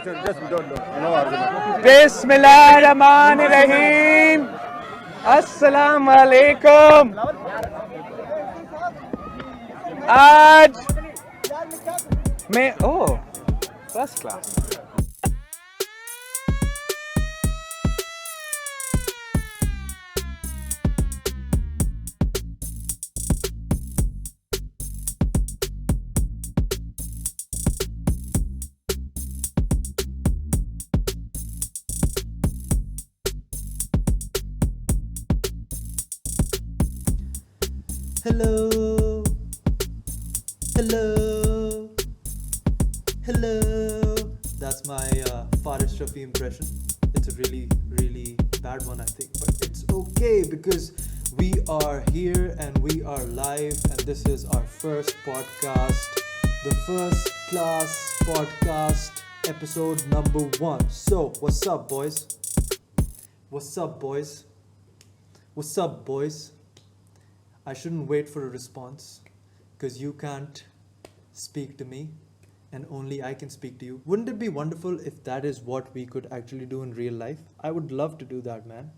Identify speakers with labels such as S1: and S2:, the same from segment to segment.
S1: Just we don't know. No argument.
S2: बिस्मिल्लाहिर्रहमानिर्रहीम अस्सलाम वालेकुम आज मैं first class
S3: Hello, hello, hello. That's my Faris Shafi impression. It's a really, really bad one, I think, but it's okay because we are here and we are live, and this is our first podcast, the first class podcast, episode number 1. So, what's up, boys? What's up, boys? What's up, boys? I shouldn't wait for a response because you can't speak to me and only I can speak to you. Wouldn't it be wonderful if that is what we could actually do in real life? I would love to do that, man.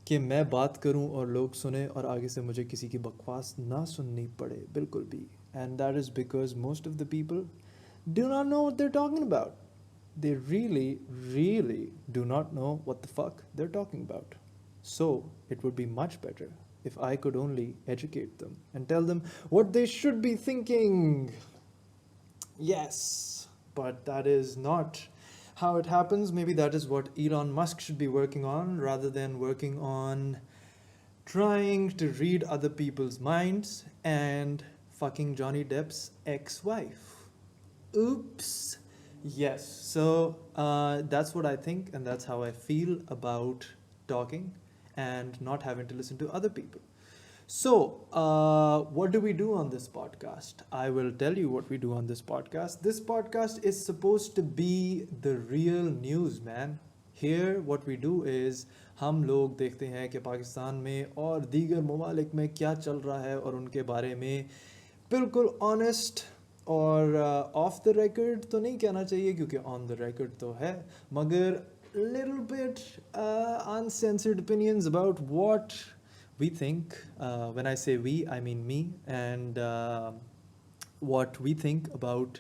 S3: कि मैं बात करूं और लोग सुने और आगे से मुझे किसी की बकवास ना सुननी पड़े बिल्कुल भी. And that is because most of the people do not know what they're talking about. They really, really do not know what the fuck they're talking about. So it would be much better if I could only educate them and tell them what they should be thinking. Yes, but that is not how it happens. Maybe that is what Elon Musk should be working on rather than working on trying to read other people's minds and fucking Johnny Depp's ex-wife. Oops. Yes, so that's what I think and that's how I feel about talking and not having to listen to other people. So, what do we do on this podcast? I will tell you what we do on this podcast. This podcast is supposed to be the real news, man. Here, what we do is, हम लोग देखते हैं कि पाकिस्तान में और दीगर ममालिक में क्या चल रहा है और उनके बारे में बिल्कुल honest और off the record तो नहीं कहना चाहिए क्योंकि on the record तो है, मगर little bit uncensored opinions about what we think. When I say we, I mean me, and what we think about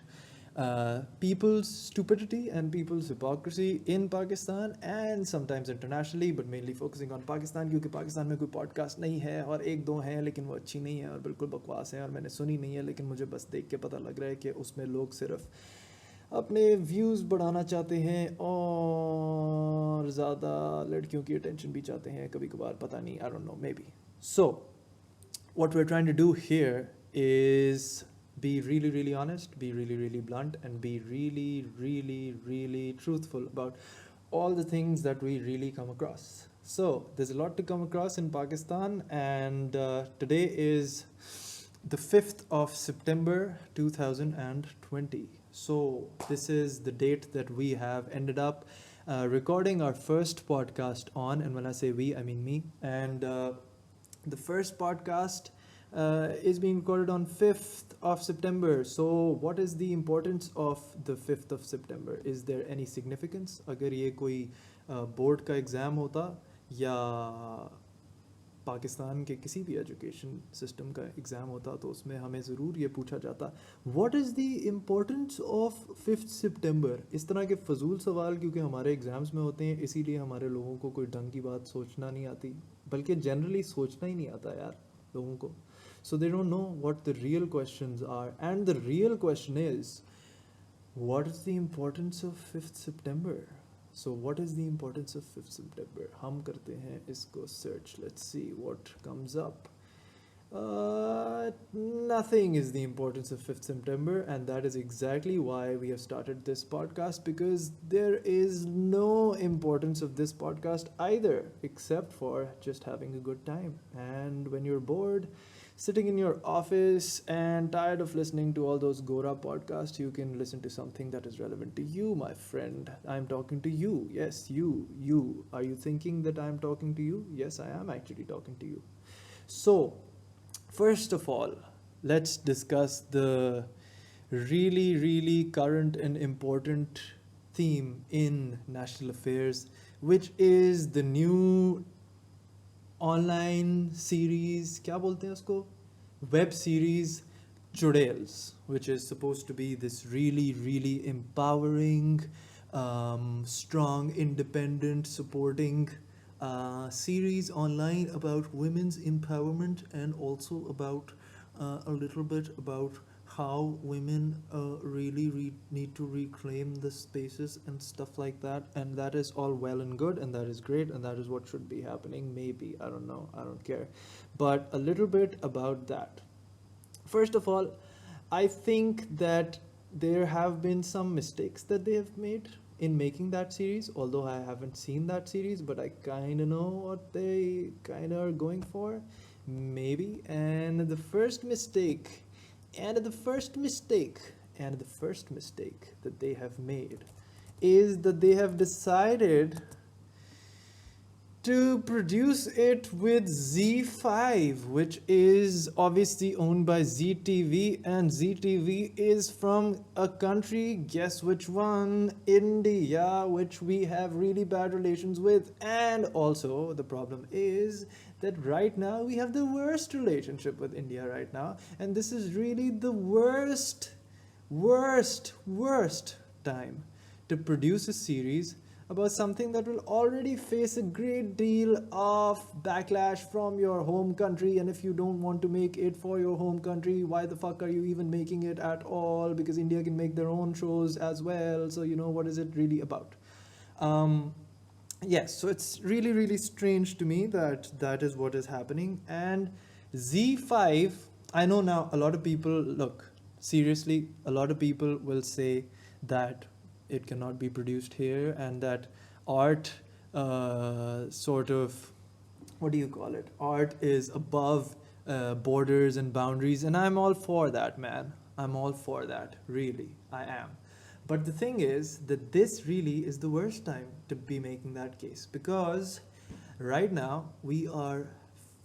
S3: people's stupidity and people's hypocrisy in Pakistan and sometimes internationally, but mainly focusing on Pakistan क्योंकि पाकिस्तान में कोई podcast नहीं है और एक दो हैं लेकिन वो अच्छी नहीं है और बिल्कुल बकवास है और मैंने सुनी नहीं है लेकिन मुझे बस देख के पता लग रहा है कि उसमें लोग सिर्फ अपने व्यूज़ बढ़ाना चाहते हैं और ज़्यादा लड़कियों की अटेंशन भी चाहते हैं कभी कभार, पता नहीं, I don't know, maybe. So, what we're trying to do here is be really, really honest, be really, really blunt, and be really, really, really truthful about all the things that we really come across. So, there's a lot to come across in Pakistan, and today is the 5th of September 2020. So this is the date that we have ended up recording our first podcast on, and when I say we, I mean me. And the first podcast is being recorded on 5th of September. So what is the importance of the 5th of September? Is there any significance? अगर ये कोई board का exam होता या पाकिस्तान के किसी भी education system का एग्ज़ाम होता तो उसमें हमें ज़रूर ये पूछा जाता what is the importance of 5th सितंबर. इस तरह के फजूल सवाल क्योंकि हमारे एग्ज़ाम्स में होते हैं इसीलिए हमारे लोगों को कोई ढंग की बात सोचना नहीं आती, बल्कि जनरली सोचना ही नहीं आता यार लोगों को. So they don't know what the real questions are and the real question is what is the importance of 5th September. So what is the importance of 5th September? हम करते हैं इसको search. Let's see what comes up. Nothing is the importance of 5th September, and that is exactly why we have started this podcast, because there is no importance of this podcast either, except for just having a good time. And when you're bored, sitting in your office and tired of listening to all those Gora podcasts, you can listen to something that is relevant to you, my friend. I'm talking to you. Yes, you. Are you thinking that I'm talking to you? Yes, I am actually talking to you. So, first of all, let's discuss the really, really current and important theme in national affairs, which is the new online series, क्या बोलते हैं उसको? Web series CHURAILS, which is supposed to be this really, really empowering, strong, independent, supporting series online about women's empowerment, and also about a little bit about how women really need to reclaim the spaces and stuff like that. And that is all well and good, and that is great, and that is what should be happening. Maybe, I don't know, I don't care. But a little bit about that. First of all, I think that there have been some mistakes that they have made in making that series, although I haven't seen that series, but I kind of know what they kind of are going for, maybe. And the first mistake that they have made is that they have decided to produce it with Z5, which is obviously owned by ZTV, and ZTV is from a country, guess which one? India, which we have really bad relations with. And also the problem is that right now we have the worst relationship with India right now, and this is really the worst time to produce a series about something that will already face a great deal of backlash from your home country. And if you don't want to make it for your home country, why the fuck are you even making it at all? Because India can make their own shows as well. So, what is it really about? Yes, so it's really, really strange to me that that is what is happening. And Z5, I know now a lot of people, look, seriously, a lot of people will say that it cannot be produced here, and that art sort of, what do you call it? Art is above borders and boundaries, and I'm all for that, man. I'm all for that, really, I am. But the thing is that this really is the worst time to be making that case, because right now we are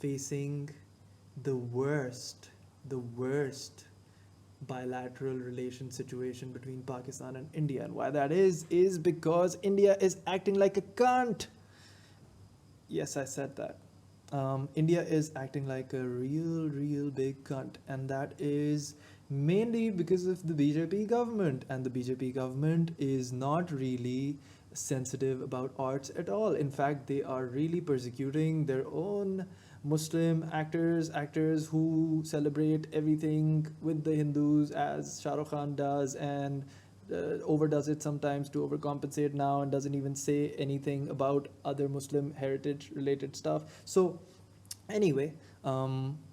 S3: facing the worst bilateral relation situation between Pakistan and India. And why that is because India is acting like a cunt. Yes, I said that. India is acting like a real big cunt, and that is mainly because of the BJP government. And the BJP government is not really sensitive about arts at all. In fact, they are really persecuting their own Muslim actors who celebrate everything with the Hindus, as Shah Rukh Khan does, and overdoes it sometimes to overcompensate now, and doesn't even say anything about other Muslim heritage related stuff. So anyway,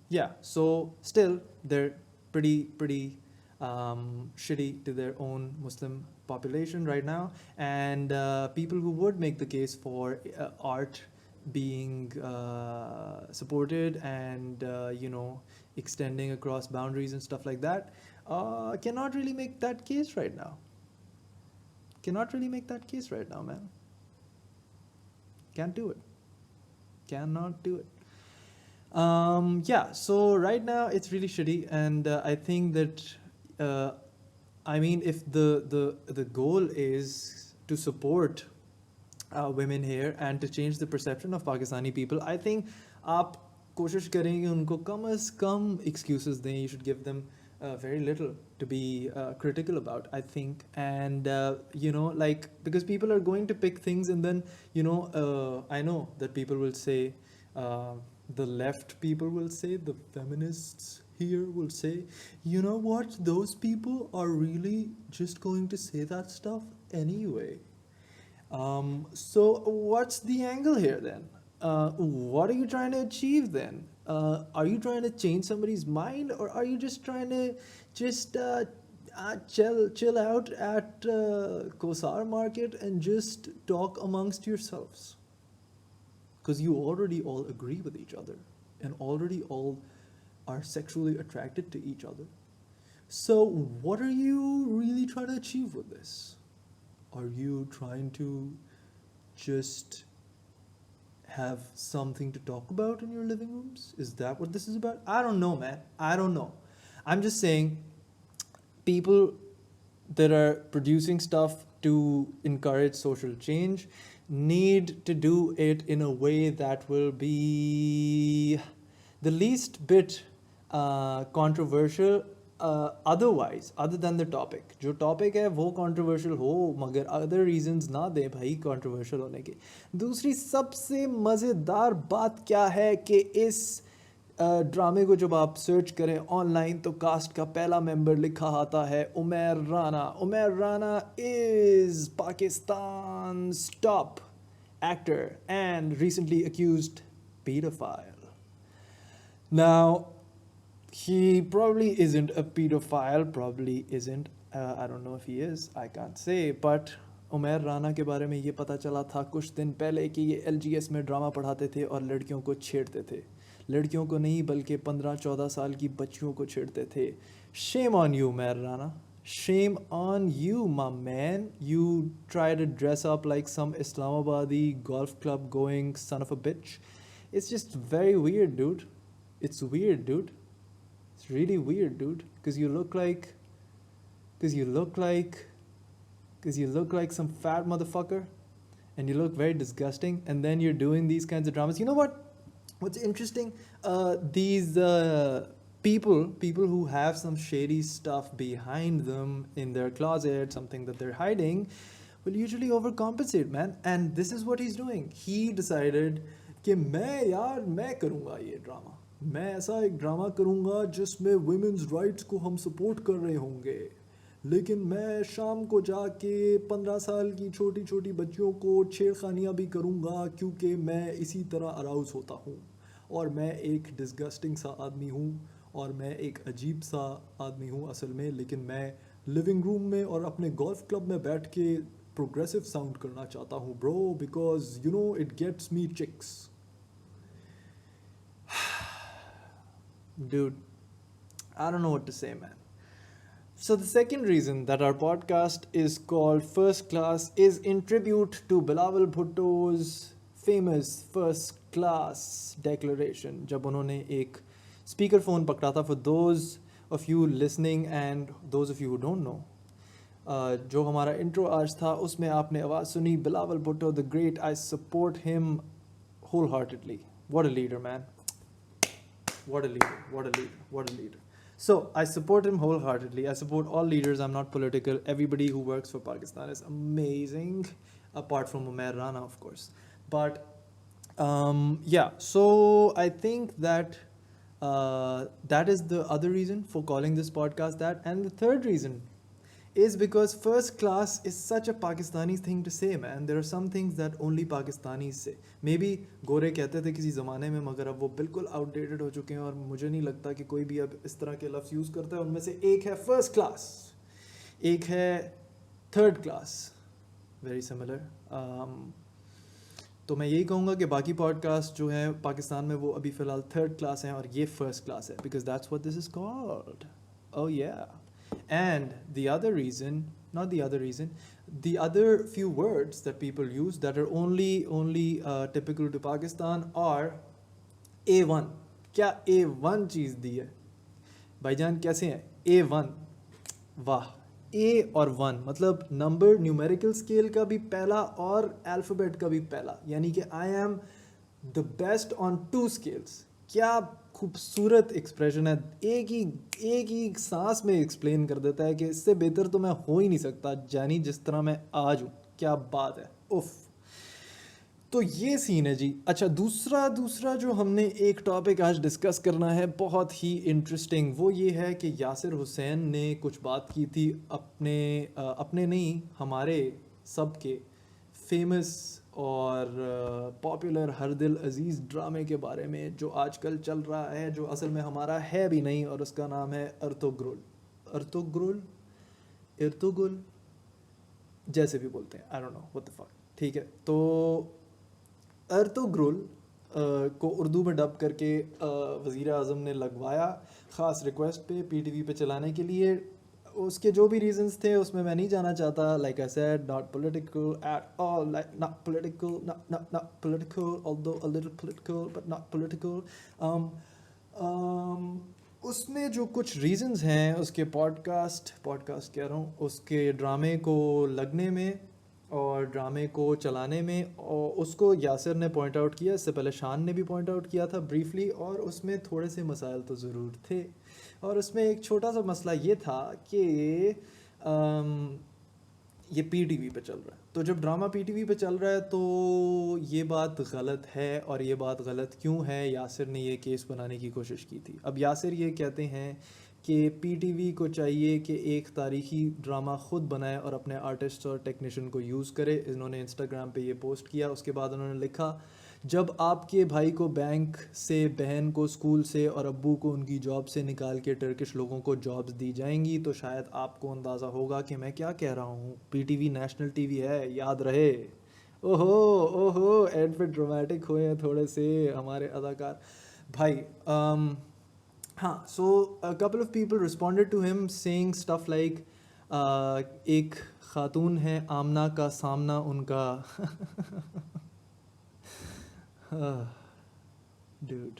S3: yeah, so still they're pretty shitty to their own Muslim population right now. And people who would make the case for art being supported and extending across boundaries and stuff like that cannot really make that case right now. Man. Can't do it. Cannot do it. Yeah, so right now it's really shitty, and I think that if the goal is to support women here and to change the perception of Pakistani people, I think आप कोशिश करेंगे उनको कम से कम excuses दें. You should give them very little to be critical about, I think. And because people are going to pick things, and then I know that people will say, the left people will say, the feminists here will say, you know what, those people are really just going to say that stuff anyway. So what's the angle here then? What are you trying to achieve then? Are you trying to change somebody's mind, or are you just trying to chill out at Kosar market and just talk amongst yourselves? Because you already all agree with each other and already all are sexually attracted to each other. So what are you really trying to achieve with this? Are you trying to just have something to talk about in your living rooms? Is that what this is about? I don't know, man. I don't know. I'm just saying, people that are producing stuff to encourage social change need to do it in a way that will be the least bit controversial, otherwise other than the topic. जो topic है वो controversial हो, मगर other reasons ना दे भाई controversial होने के. दूसरी सबसे मज़ेदार बात क्या है कि इस ड्रामे को जब आप सर्च करें ऑनलाइन तो कास्ट का पहला मेंबर लिखा आता है Umair Rana. Umair Rana is Pakistan's top actor and recently accused pedophile. Now, he probably isn't a pedophile, probably isn't. I don't know if he is, I can't say. But Umair Rana के बारे में ये पता चला था कुछ दिन पहले कि ये LGS में ड्रामा पढ़ाते थे और लड़कियों को छेड़ते थे. लड़कियों को नहीं बल्कि 15-14 साल की बच्चियों को छेड़ते थे. Shame on you, Umair Rana. Shame on you, my man. You try to dress up like some Islamabadi golf club going son of a bitch. It's just very weird, dude. It's weird, dude. It's really weird, dude. Because you look like some fat motherfucker, and you look very disgusting. And then you're doing these kinds of dramas. You know what? What's interesting? These people who have some shady stuff behind them in their closet, something that they're hiding, will usually overcompensate, man. And this is what he's doing. He decided कि मैं करूँगा ये drama. मैं ऐसा एक drama करूँगा जिसमें women's rights को हम सपोर्ट कर रहे होंगे, लेकिन मैं शाम को जाके 15 साल की छोटी छोटी बच्चियों को छेड़खानियाँ भी करूँगा क्योंकि मैं इसी तरह अराउज होता हूँ और मैं एक डिस्गस्टिंग सा आदमी हूँ और मैं एक अजीब सा आदमी हूँ असल में, लेकिन मैं लिविंग रूम में और अपने गोल्फ क्लब में बैठ के प्रोग्रेसिव साउंड करना चाहता हूँ bro, because you know it gets me chicks. Dude, I don't know what to say, man. So the second reason that our podcast is called First Class is in tribute to Bilawal Bhutto's famous First Class declaration. जब उन्होंने एक speaker phone पकड़ा था, for those of you listening and those of you who don't know, जो हमारा intro आज था उसमें आपने आवाज़ सुनी Bilawal Bhutto the great. I support him wholeheartedly. What a leader, man. What a leader, what a leader, what a leader. So, I support him wholeheartedly. I support all leaders. I'm not political. Everybody who works for Pakistan is amazing, apart from Umair Rana, of course. But, yeah, so I think that that is the other reason for calling this podcast that. And the third reason is because first class is such a Pakistani thing to say, man. There are some things that only Pakistanis say. Maybe गोरे कहते थे किसी ज़माने में, मगर अब वो बिल्कुल outdated हो चुके हैं और मुझे नहीं लगता कि कोई भी अब इस तरह के लफ्ज़ यूज़ करता है. उनमें से एक है first class, एक है third class, very similar. तो मैं यही कहूँगा कि बाकी पॉडकास्ट जो हैं पाकिस्तान में वो अभी फ़िलहाल third class हैं और ये first class है, because that's what this is called. Oh yeah. And the other reason, not the other reason, the other few words that people use that are only typical to Pakistan are A1. क्या A1 चीज़ दी है भाईजान? कैसे हैं A1? वाह. A और 1 मतलब number, numerical scale का भी पहला और अल्फ़ाबेट का भी पहला, यानी कि I am the best on 2 scales. क्या खूबसूरत एक्सप्रेशन है. एक ही सांस में एक्सप्लेन कर देता है कि इससे बेहतर तो मैं हो ही नहीं सकता, जानी जिस तरह मैं आज हूँ. क्या बात है, उफ. तो ये सीन है जी. अच्छा, दूसरा जो हमने एक टॉपिक आज डिस्कस करना है बहुत ही इंटरेस्टिंग, वो ये है कि यासिर हुसैन ने कुछ बात की थी अपने नहीं, हमारे सब के फेमस और पॉपुलर हर दिल अजीज़ ड्रामे के बारे में जो आजकल चल रहा है, जो असल में हमारा है भी नहीं, और उसका नाम है अर्तुगरुल, जैसे भी बोलते हैं, I don't know what the fuck. ठीक है, तो अर्तुगरुल को उर्दू में डब करके वज़ीर आज़म ने लगवाया ख़ास रिक्वेस्ट पे PTV पे चलाने के लिए. उसके जो भी रीजंस थे उसमें मैं नहीं जाना चाहता. Like I said, not political at all, like not political, although a little political but not political. اس میں جو کچھ ریزنز ہیں اس کے پوڈ کاسٹ کہہ رہا ہوں، اس کے ڈرامے کو لگنے میں اور ڈرامے کو چلانے میں، اور اس کو یاسر نے پوائنٹ آؤٹ کیا، اس سے پہلے شان نے بھی پوائنٹ آؤٹ کیا تھا بریفلی، اور اس میں تھوڑے سے مسائل تو ضرور تھے، اور اس میں ایک چھوٹا سا مسئلہ یہ تھا کہ یہ پی ٹی وی پہ چل رہا ہے، تو جب ڈرامہ پی ٹی وی پہ چل رہا ہے تو یہ بات غلط ہے، اور یہ بات غلط کیوں ہے؟ یاسر نے یہ کیس بنانے کی کوشش کی تھی. اب یاسر یہ کہتے ہیں کہ پی ٹی وی کو چاہیے کہ ایک تاریخی ڈرامہ خود بنائے اور اپنے آرٹسٹ اور ٹیکنیشین کو یوز کرے. انہوں نے انسٹاگرام پہ یہ پوسٹ کیا، اس کے بعد انہوں نے لکھا، جب آپ کے بھائی کو بینک سے، بہن کو اسکول سے اور ابو کو ان کی جاب سے نکال کے ٹرکش لوگوں کو جابز دی جائیں گی تو شاید آپ کو اندازہ ہوگا کہ میں کیا کہہ رہا ہوں. P T V national T V ہے، یاد رہے. اوہو ایڈ پہ ڈرامیٹک ہوئے ہیں تھوڑے سے ہمارے اداکار بھائی. ہاں، so couple of people responded to him saying stuff like, ایک خاتون ہے آمنہ کا سامنا ان کا ڈوڈ،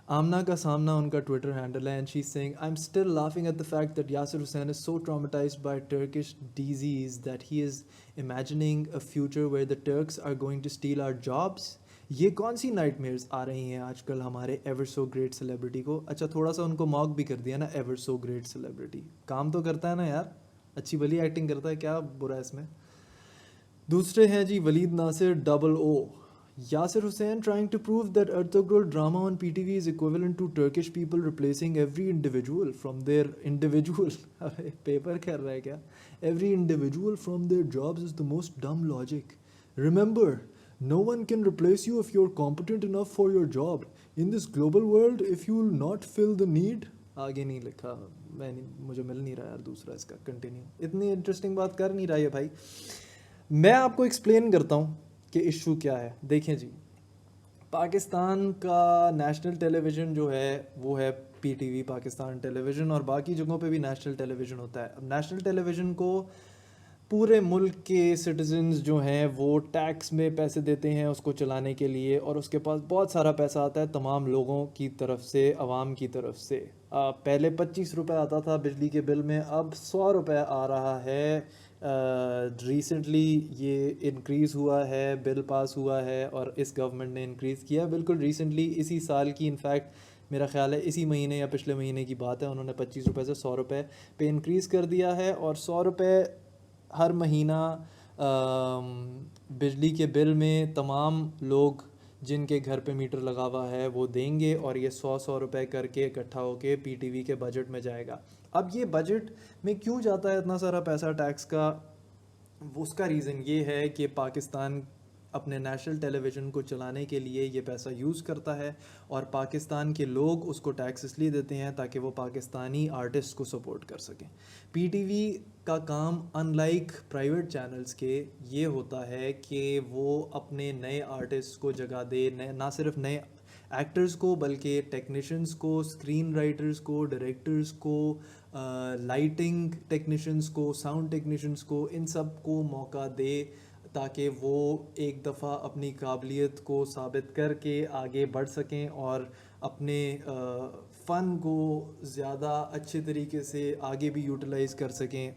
S3: آمنہ کا سامنا ان کا ٹویٹر ہینڈل ہے، and she is saying I'm still laughing at the fact that Yasir Hussain is so traumatised by Turkish diseases that he is imagining a future where the Turks are going to steal our jobs. یہ کون سی night measures آ رہی ہیں آج کل ہمارے ever so great celebrity کو. اچھا تھوڑا سا ان کو موک بھی کر دیا نا، ایور سو گریٹ سیلیبریٹی، کام تو کرتا ہے نا یار، اچھی بلی ایکٹنگ کرتا ہے، کیا برا ہے اس میں. دوسرے ہیں جی ولید ناصر 00، Yasir Hussain trying to prove that ERTUGRUL drama on PTV is equivalent to Turkish people replacing every individual from their individual paper kar raha hai kya, every individual from their jobs is the most dumb logic. Remember, no one can replace you if you're competent enough for your job. In this global world, if you will not fill the need. آگے نہیں لکھا، مجھے مل نہیں رہا یار دوسرا اس کا کنٹینیو، اتنی انٹرسٹنگ بات کر نہیں رہا ہے بھائی. میں آپ کو ایکسپلین کرتا ہوں کہ ایشو کیا ہے. دیکھیں جی، پاکستان کا نیشنل ٹیلی ویژن جو ہے وہ ہے پی ٹی وی، پاکستان ٹیلی ویژن، اور باقی جگہوں پہ بھی نیشنل ٹیلی ویژن ہوتا ہے. اب نیشنل ٹیلی ویژن کو پورے ملک کے سٹیزنز جو ہیں وہ ٹیکس میں پیسے دیتے ہیں اس کو چلانے کے لیے، اور اس کے پاس بہت سارا پیسہ آتا ہے تمام لوگوں کی طرف سے، عوام کی طرف سے. پہلے 25 روپے آتا تھا بجلی کے بل میں، اب 100 روپے آ رہا ہے. ریسنٹلی یہ انکریز ہوا ہے، بل پاس ہوا ہے اور اس گورنمنٹ نے انکریز کیا بالکل ریسنٹلی، اسی سال کی، انفیکٹ میرا خیال ہے اسی مہینے یا پچھلے مہینے کی بات ہے، انہوں نے 25 روپے سے 100 روپے پہ انکریز کر دیا ہے. اور 100 روپے ہر مہینہ بجلی کے بل میں تمام لوگ جن کے گھر پہ میٹر لگا ہوا ہے وہ دیں گے، اور یہ 100 روپے کر کے اکٹھا ہو کے پی ٹی وی کے بجٹ میں جائے گا. اب یہ بجٹ میں کیوں جاتا ہے اتنا سارا پیسہ ٹیکس کا؟ اس کا ریزن یہ ہے کہ پاکستان اپنے نیشنل ٹیلی ویژن کو چلانے کے لیے یہ پیسہ یوز کرتا ہے، اور پاکستان کے لوگ اس کو ٹیکس اس لیے دیتے ہیں تاکہ وہ پاکستانی آرٹسٹ کو سپورٹ کر سکیں. پی ٹی وی کا کام ان لائک پرائیویٹ چینلز کے یہ ہوتا ہے کہ وہ اپنے نئے آرٹسٹ کو جگہ دے، نہ صرف نئے ایکٹرز کو بلکہ ٹیکنیشینز کو، اسکرین رائٹرز کو، ڈائریکٹرز کو، لائٹنگ ٹیکنیشینز کو، ساؤنڈ ٹیکنیشینز کو، ان سب کو موقع دے تاکہ وہ ایک دفعہ اپنی قابلیت کو ثابت کر کے آگے بڑھ سکیں اور اپنے فن کو زیادہ اچھے طریقے سے آگے بھی یوٹیلائز کر سکیں.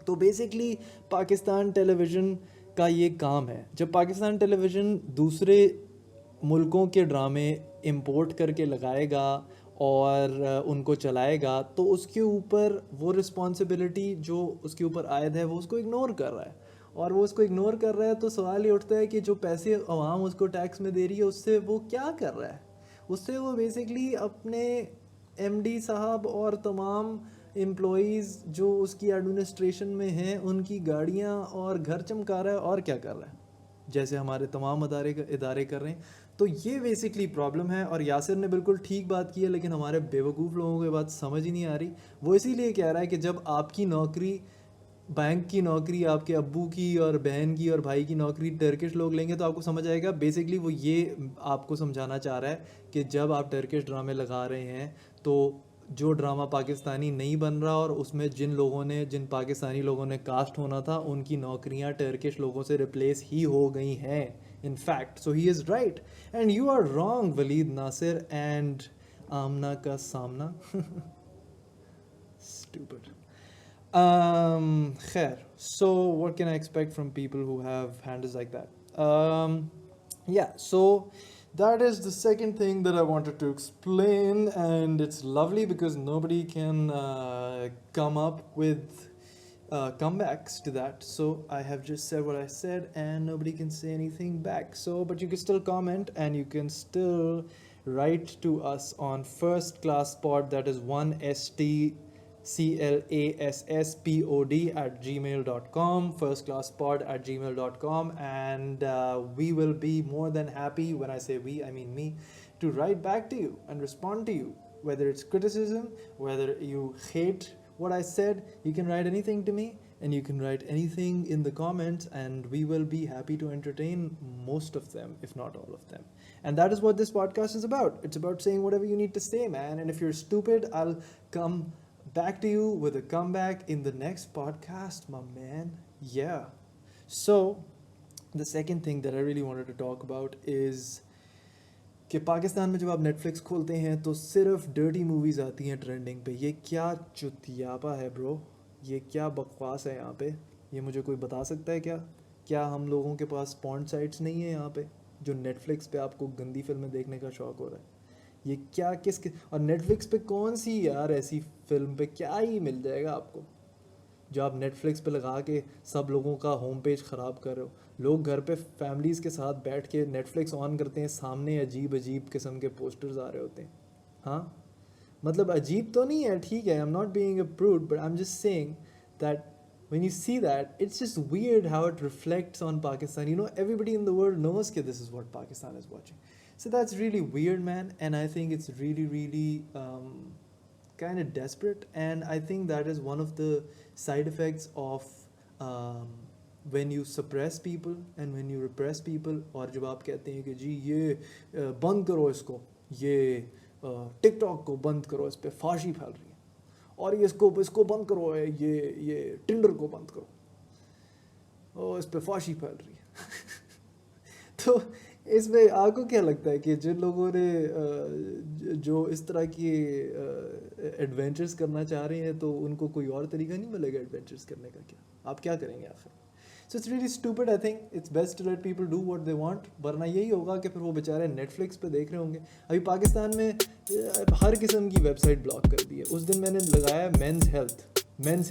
S3: تو بیسکلی پاکستان ٹیلی ویژن کا یہ کام ہے. جب پاکستان ٹیلی ویژن دوسرے ملکوں کے ڈرامے امپورٹ کر کے لگائے گا اور ان کو چلائے گا تو اس کے اوپر وہ رسپانسبلٹی جو اس کے اوپر عائد ہے وہ اس کو اگنور کر رہا ہے، اور وہ اس کو اگنور کر رہا ہے تو سوال یہ اٹھتا ہے کہ جو پیسے عوام اس کو ٹیکس میں دے رہی ہے اس سے وہ کیا کر رہا ہے؟ اس سے وہ بیسکلی اپنے ایم ڈی صاحب اور تمام امپلائیز جو اس کی ایڈمنسٹریشن میں ہیں ان کی گاڑیاں اور گھر چمکا رہا ہے، اور کیا کر رہا ہے، جیسے ہمارے تمام ادارے کر رہے ہیں. تو یہ بیسکلی پرابلم ہے، اور یاسر نے بالکل ٹھیک بات کی ہے، لیکن ہمارے بیوقوف لوگوں کو یہ بات سمجھ ہی نہیں آ رہی. وہ اسی لیے کہہ رہا ہے کہ جب آپ کی نوکری، بینک کی نوکری، آپ کے ابو کی اور بہن کی اور بھائی کی نوکری ٹرکش لوگ لیں گے تو آپ کو سمجھ آئے گا. بیسکلی وہ یہ آپ کو سمجھانا چاہ رہا ہے کہ جب آپ ٹرکش ڈرامے لگا رہے ہیں تو جو ڈرامہ پاکستانی نہیں بن رہا اور اس میں جن پاکستانی لوگوں نے کاسٹ ہونا تھا ان کی نوکریاں ٹرکش لوگوں سے ریپلیس ہی ہو گئی ہیں. In fact, so he is right and you are wrong, Waleed Nasir, and Amna ka samna. Stupid. Khair. So what can I expect from people who have handles like that? Yeah, so that is the second thing that I wanted to explain, and it's lovely because nobody can come up with comebacks to that. So I have just said what I said, and nobody can say anything back. So, but you can still comment, and you can still write to us on first class pod, that is 1stclasspod@gmail.com, firstclasspod@gmail.com, and we will be more than happy, when I say we, I mean me, to write back to you and respond to you, whether it's criticism, whether you hate what I said. You can write anything to me, and you can write anything in the comments, and we will be happy to entertain most of them, if not all of them. And that is what this podcast is about. It's about saying whatever you need to say, man. And if you're stupid, I'll come back to you with a comeback in the next podcast, my man. Yeah. So the second thing that I really wanted to talk about is कि पाकिस्तान में जब आप Netflix खोलते हैं तो सिर्फ dirty movies आती हैं ट्रेंडिंग पे. ये क्या चुतियापा है ब्रो, ये क्या बकवास है यहाँ पे. ये मुझे कोई बता सकता है क्या हम लोगों के पास पॉर्न साइट्स नहीं है यहाँ पे, जो नेटफ्लिक्स पे आपको गंदी फिल्में देखने का शौक़ हो रहा है. ये क्या और नेटफ्लिक्स पे कौन सी यार ऐसी फिल्म पे क्या ही मिल जाएगा आपको जो आप नेटफ्लिक्स पे लगा के सब लोगों का होम पेज ख़राब कर रहे हो. लोग घर पे फैमिलीज़ के साथ बैठ के नेटफ्लिक्स ऑन करते हैं, सामने अजीब अजीब किस्म के पोस्टर्स आ रहे होते हैं. हाँ, मतलब अजीब तो नहीं है, ठीक है, I'm not being a prude, but I'm just saying that when you see that, it's just weird how it reflects on Pakistan. You know, everybody in the world knows that this is what Pakistan is watching. So that's really weird, man, and I think it's really, really kind of desperate, and I think that is one of the side effects of when you suppress people and when you repress people. और जब आप कहते हैं कि जी ये बंद करो इसको, ये टिकटॉक को बंद करो, इस पर फाशी फैल रही है, और ये इसको बंद करो, ये टिंडर को बंद करो, और इस पर फाशी फैल रही है. तो इसमें आपको क्या लगता है कि जिन लोगों ने जो इस तरह की एडवेंचर्स करना चाह रहे हैं, तो उनको कोई और तरीका नहीं मिलेगा एडवेंचर्स करने का? क्या आप क्या करेंगे आखिर? So it's really stupid. I think it's best to let people do what they want, वरना यही होगा कि फिर वो बेचारे नेटफ्लिक्स पे देख रहे होंगे. अभी पाकिस्तान में हर किस्म की वेबसाइट ब्लॉक कर दी है. उस दिन मैंने लगाया मेंस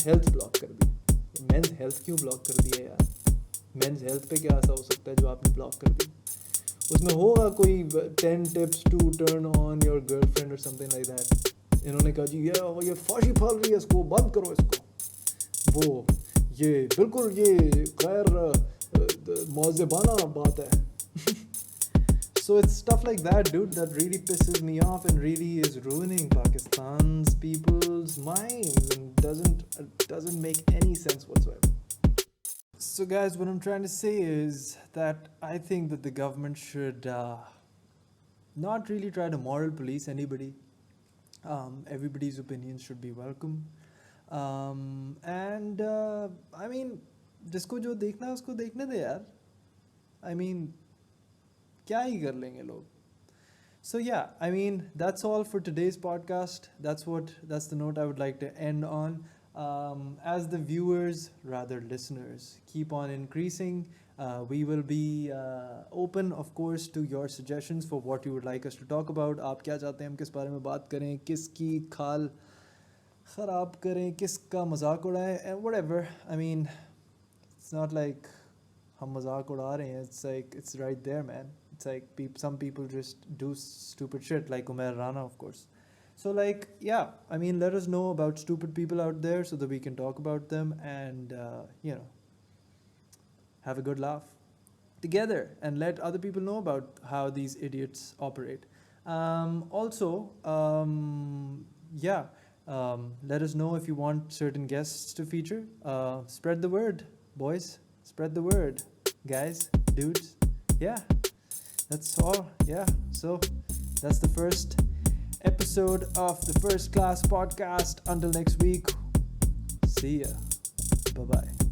S3: हेल्थ ब्लॉक कर दी. मेंस हेल्थ क्यों ब्लॉक कर दिया यार? मेंस हेल्थ पे क्या ऐसा हो सकता है जो आपने ब्लॉक कर दी? उसमें होगा कोई 10 tips to turn on your girlfriend or something like that. इन्होंने कहा जी ये फाशी फैल रही है, इसको बंद करो इसको. वो ये बिल्कुल ये गैर मौज़ेबाना बात है. So it's stuff like that, dude, that really pisses me off and really is ruining Pakistan's people's minds and doesn't make any sense whatsoever. So guys, what I'm trying to say is that I think that the government should not really try to moral police anybody. Everybody's opinions should be welcome. And I mean, जिसको जो देखना है उसको देखने दे यार. I mean, क्या ही कर लेंगे लोग. So yeah, I mean, that's all for today's podcast. That's the note I would like to end on. As the viewers, rather listeners, keep on increasing, we will be open, of course, to your suggestions for what you would like us to talk about. आप क्या चाहते हैं हम किस बारे में बात करें, किसकी खाल ख़राब करें, किसका मजाक उड़ाएं, and whatever. I mean, it's not like हम मजाक उड़ा रहे हैं. It's like it's right there, man. It's like some people just do stupid shit, like Umair Rana, of course. So like, yeah, I mean, let us know about stupid people out there so that we can talk about them and, you know, have a good laugh together and let other people know about how these idiots operate. Also, yeah, let us know if you want certain guests to feature. Spread the word, boys. Spread the word, guys, dudes. Yeah, that's all. Yeah, so that's the first episode of the First Class Podcast. Until next week, see ya. Bye-bye.